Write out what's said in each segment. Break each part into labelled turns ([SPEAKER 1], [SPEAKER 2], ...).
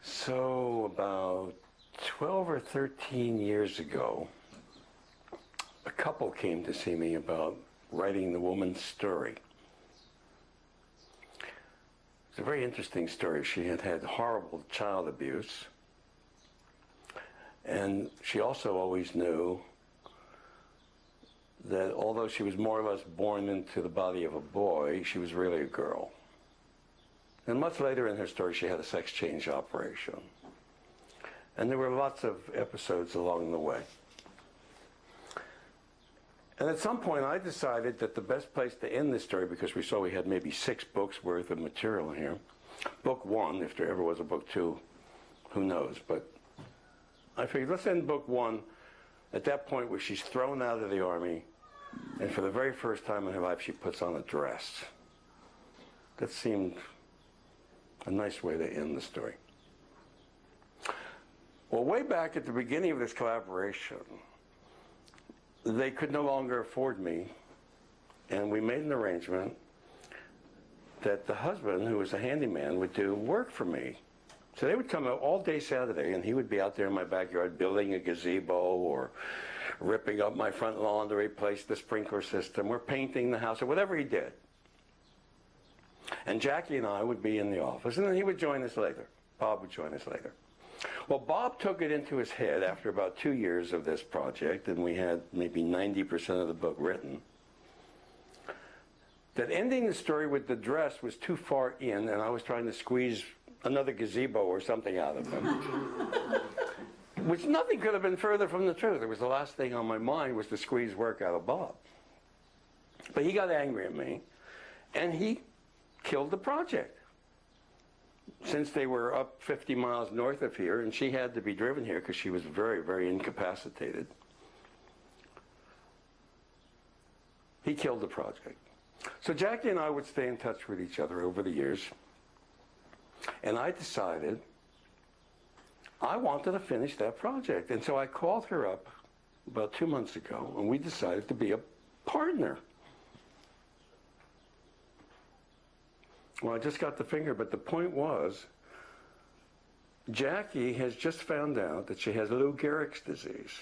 [SPEAKER 1] So about 12 or 13 years ago, a couple came to see me about writing the woman's story. It's a very interesting story. She had had horrible child abuse, and she also always knew that although she was more or less born into the body of a boy, she was really a girl. And much later in her story, she had a sex change operation. And there were lots of episodes along the way. And at some point, I decided that the best place to end this story, because we saw we had maybe 6 books worth of material here. Book 1, if there ever was a book 2, who knows? But I figured, let's end book 1 at that point where she's thrown out of the army, and for the very first time in her life, she puts on a dress. That seemed a nice way to end the story. Well, way back at the beginning of this collaboration, they could no longer afford me, and we made an arrangement that the husband, who was a handyman, would do work for me. So they would come out all day Saturday, and he would be out there in my backyard building a gazebo or ripping up my front lawn to replace the sprinkler system or painting the house or whatever he did. And Jackie and I would be in the office, and then he would join us later. Bob would join us later. Well, Bob took it into his head after about 2 years of this project, and we had maybe 90% of the book written, that ending the story with the dress was too far in, and I was trying to squeeze another gazebo or something out of him. Which nothing could have been further from the truth. It was the last thing on my mind was to squeeze work out of Bob. But he got angry at me, and he killed the project. Since they were up 50 miles north of here, and she had to be driven here because she was very, very incapacitated, he killed the project. So Jackie and I would stay in touch with each other over the years, and I decided I wanted to finish that project. And so I called her up about 2 months ago, and we decided to be a partner. Well, I just got the finger, but the point was, Jackie has just found out that she has Lou Gehrig's disease.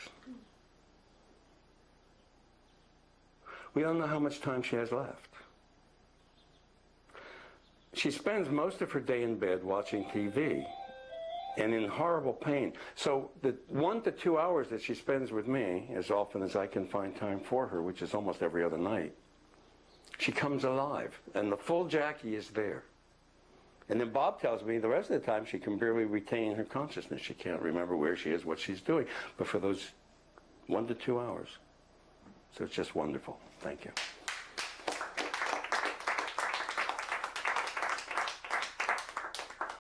[SPEAKER 1] We don't know how much time she has left. She spends most of her day in bed watching TV and in horrible pain. So the 1 to 2 hours that she spends with me, as often as I can find time for her, which is almost every other night, she comes alive, and the full Jackie is there. And then Bob tells me the rest of the time she can barely retain her consciousness. She can't remember where she is, what she's doing. But for those 1 to 2 hours. So it's just wonderful. Thank you.